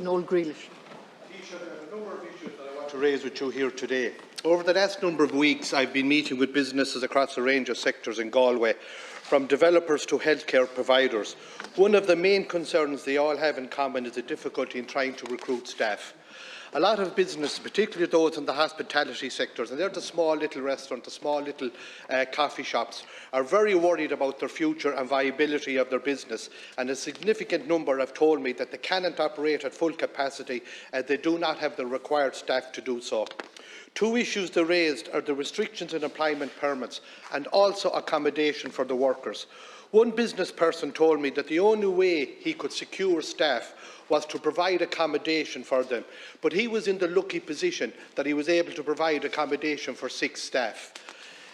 Noel Grealish. Taoiseach, there are a number of issues that I want to raise with you here today. Over the last number of weeks, I've been meeting with businesses across a range of sectors in Galway, from developers to healthcare providers. One of the main concerns they all have in common is the difficulty in trying to recruit staff. A lot of businesses, particularly those in the hospitality sectors, and they're the small little restaurants, the small little coffee shops, are very worried about their future and viability of their business. And a significant number have told me that they cannot operate at full capacity as they do not have the required staff to do so. Two issues they raised are the restrictions in employment permits and also accommodation for the workers. One business person told me that the only way he could secure staff was to provide accommodation for them, but he was in the lucky position that he was able to provide accommodation for 6 staff.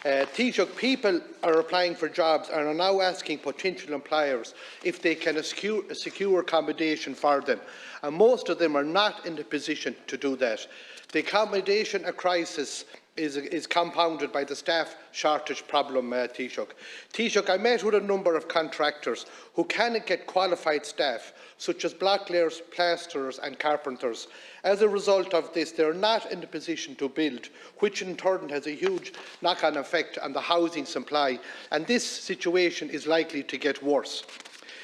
Taoiseach, people are applying for jobs and are now asking potential employers if they can secure accommodation for them, and most of them are not in the position to do that. The accommodation crisis is compounded by the staff shortage problem, Taoiseach. Taoiseach, I met with a number of contractors who cannot get qualified staff, such as bricklayers, plasterers and carpenters. As a result of this, they are not in the position to build, which in turn has a huge knock-on effect on the housing supply, and this situation is likely to get worse.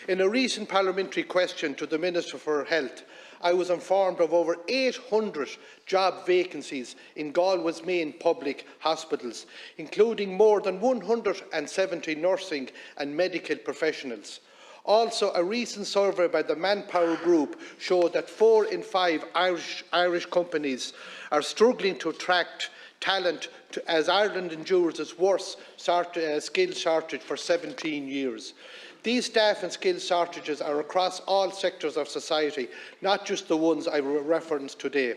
In a recent parliamentary question to the Minister for Health, I was informed of over 800 job vacancies in Galway's main public hospitals, including more than 170 nursing and medical professionals. Also, a recent survey by the Manpower Group showed that 4 in 5 Irish companies are struggling to attract talent as Ireland endures its worst skills shortage for 17 years. These staff and skills shortages are across all sectors of society, not just the ones I referenced today.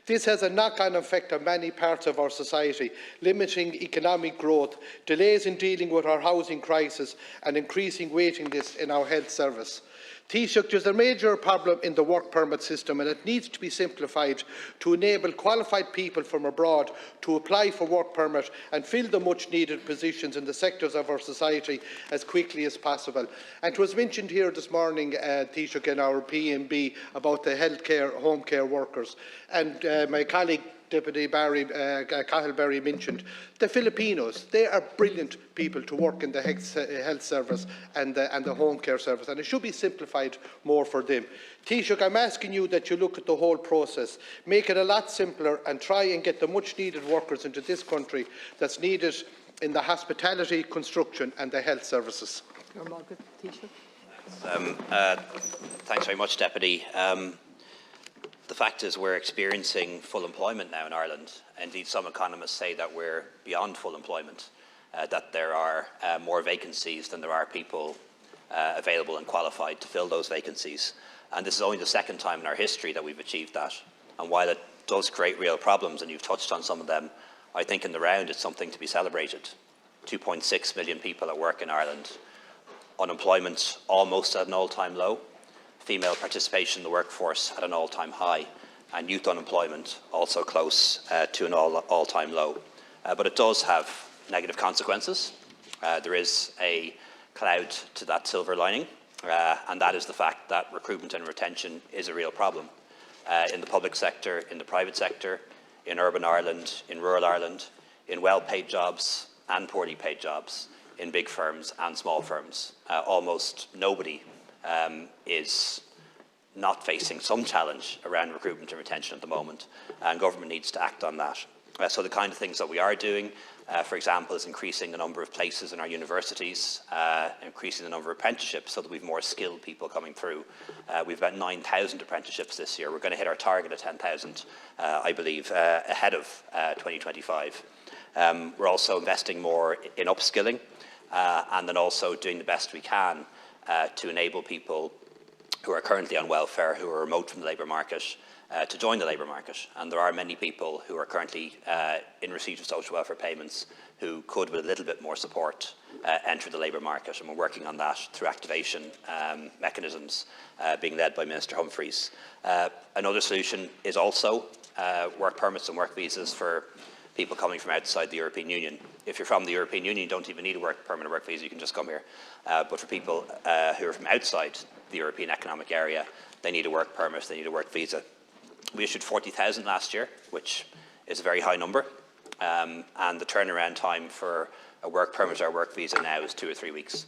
This has a knock-on effect on many parts of our society, limiting economic growth, delays in dealing with our housing crisis and increasing waiting lists in our health service. Taoiseach, there is a major problem in the work permit system, and it needs to be simplified to enable qualified people from abroad to apply for work permit and fill the much-needed positions in the sectors of our society as quickly as possible. And it was mentioned here this morning, Taoiseach, in our PMB about the healthcare, home care workers, and my colleague Deputy Cathal Berry mentioned the Filipinos. They are brilliant people to work in the health service and the home care service, and it should be simplified more for them. Taoiseach, I'm asking you that you look at the whole process, make it a lot simpler and try and get the much needed workers into this country that's needed in the hospitality, construction and the health services. Thanks very much, Deputy. The fact is we're experiencing full employment now in Ireland. Indeed, some economists say that we're beyond full employment, that there are more vacancies than there are people available and qualified to fill those vacancies. And this is only the second time in our history that we've achieved that. And while it does create real problems, and you've touched on some of them, I think in the round it's something to be celebrated. 2.6 million people at work in Ireland. Unemployment almost at an all-time low. Female participation in the workforce at an all-time high, and youth unemployment also close to an all-time low. But it does have negative consequences. There is a cloud to that silver lining, and that is the fact that recruitment and retention is a real problem in the public sector, in the private sector, in urban Ireland, in rural Ireland, in well-paid jobs and poorly paid jobs, in big firms and small firms. Almost nobody is not facing some challenge around recruitment and retention at the moment, and government needs to act on that. So the kind of things that we are doing, for example, is increasing the number of places in our universities, increasing the number of apprenticeships so that we have more skilled people coming through. We've about 9,000 apprenticeships this year. We're going to hit our target of 10,000, I believe, ahead of 2025. We're also investing more in upskilling and then also doing the best we can to enable people who are currently on welfare, who are remote from the labour market, to join the labour market. And there are many people who are currently in receipt of social welfare payments who could, with a little bit more support, enter the labour market. And we're working on that through activation mechanisms being led by Minister Humphreys. Another solution is also work permits and work visas for people coming from outside the European Union. If you're from the European Union, you don't even need a work permit or work visa, you can just come here. But for people who are from outside the European Economic Area, they need a work permit, they need a work visa. We issued 40,000 last year, which is a very high number, and the turnaround time for a work permit or a work visa now is 2 or 3 weeks.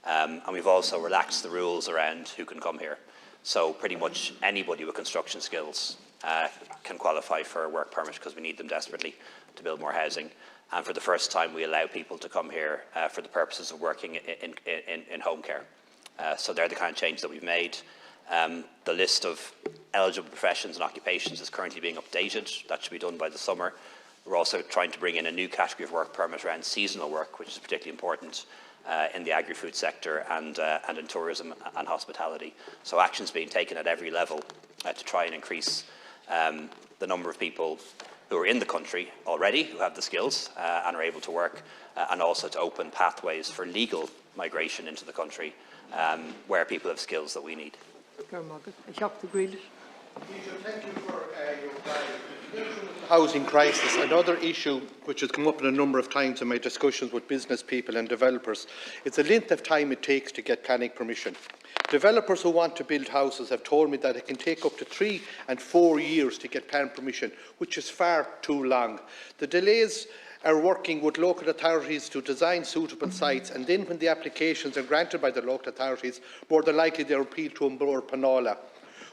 And we've also relaxed the rules around who can come here. So pretty much anybody with construction skills can qualify for a work permit because we need them desperately to build more housing. And for the first time, we allow people to come here for the purposes of working in home care. So they're the kind of changes that we've made. The list of eligible professions and occupations is currently being updated. That should be done by the summer. We're also trying to bring in a new category of work permit around seasonal work, which is particularly important in the agri-food sector and in tourism and hospitality. So action's being taken at every level to try and increase the number of people who are in the country already, who have the skills and are able to work, and also to open pathways for legal migration into the country where people have skills that we need. Thank you for your reply. Housing crisis, another issue which has come up in a number of times in my discussions with business people and developers, is the length of time it takes to get planning permission. Developers who want to build houses have told me that it can take up to 3 and 4 years to get planning permission, which is far too long. The delays are working with local authorities to design suitable sites, and then when the applications are granted by the local authorities, more than likely they are appealed to An Taoiseach.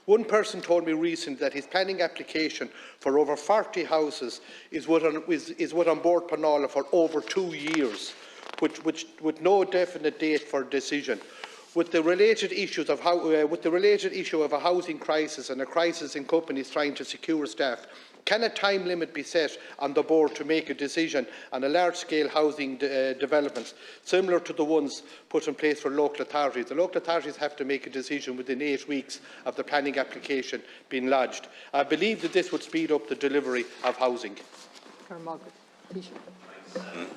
One person told me recently that his planning application for over 40 houses is with An Taoiseach for over 2 years, with no definite date for decision. With the related issue of a housing crisis and a crisis in companies trying to secure staff, can a time limit be set on the board to make a decision on a large-scale housing developments, similar to the ones put in place for local authorities? The local authorities have to make a decision within 8 weeks of the planning application being lodged. I believe that this would speed up the delivery of housing.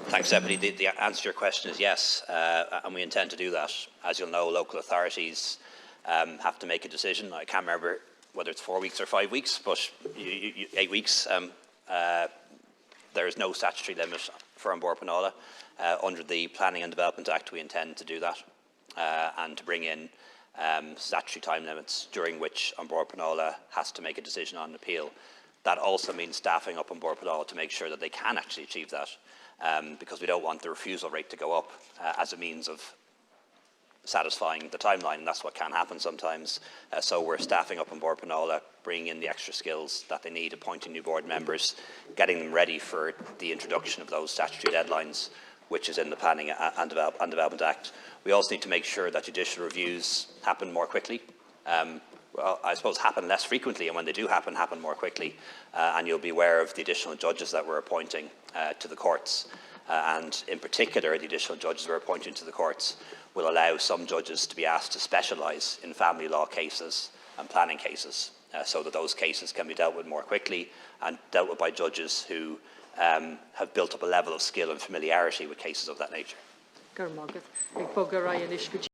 Thanks, Deputy. The answer to your question is yes, and we intend to do that. As you'll know, local authorities have to make a decision. I can't remember whether it's 4 weeks or 5 weeks, but 8 weeks. There is no statutory limit for An Taoiseach. Under the Planning and Development Act, we intend to do that and to bring in statutory time limits during which An Taoiseach has to make a decision on an appeal. That also means staffing up An Taoiseach to make sure that they can actually achieve that, because we don't want the refusal rate to go up as a means of satisfying the timeline, and that's what can happen sometimes. So we're staffing up An Taoiseach, bringing in the extra skills that they need, appointing new board members, getting them ready for the introduction of those statutory deadlines, which is in the Planning and Development Act. We also need to make sure that judicial reviews happen more quickly. Well, I suppose happen less frequently, and when they do happen more quickly. And you'll be aware of the additional judges that we're appointing to the courts. And in particular, the additional judges we're appointing to the courts will allow some judges to be asked to specialise in family law cases and planning cases, so that those cases can be dealt with more quickly and dealt with by judges who have built up a level of skill and familiarity with cases of that nature.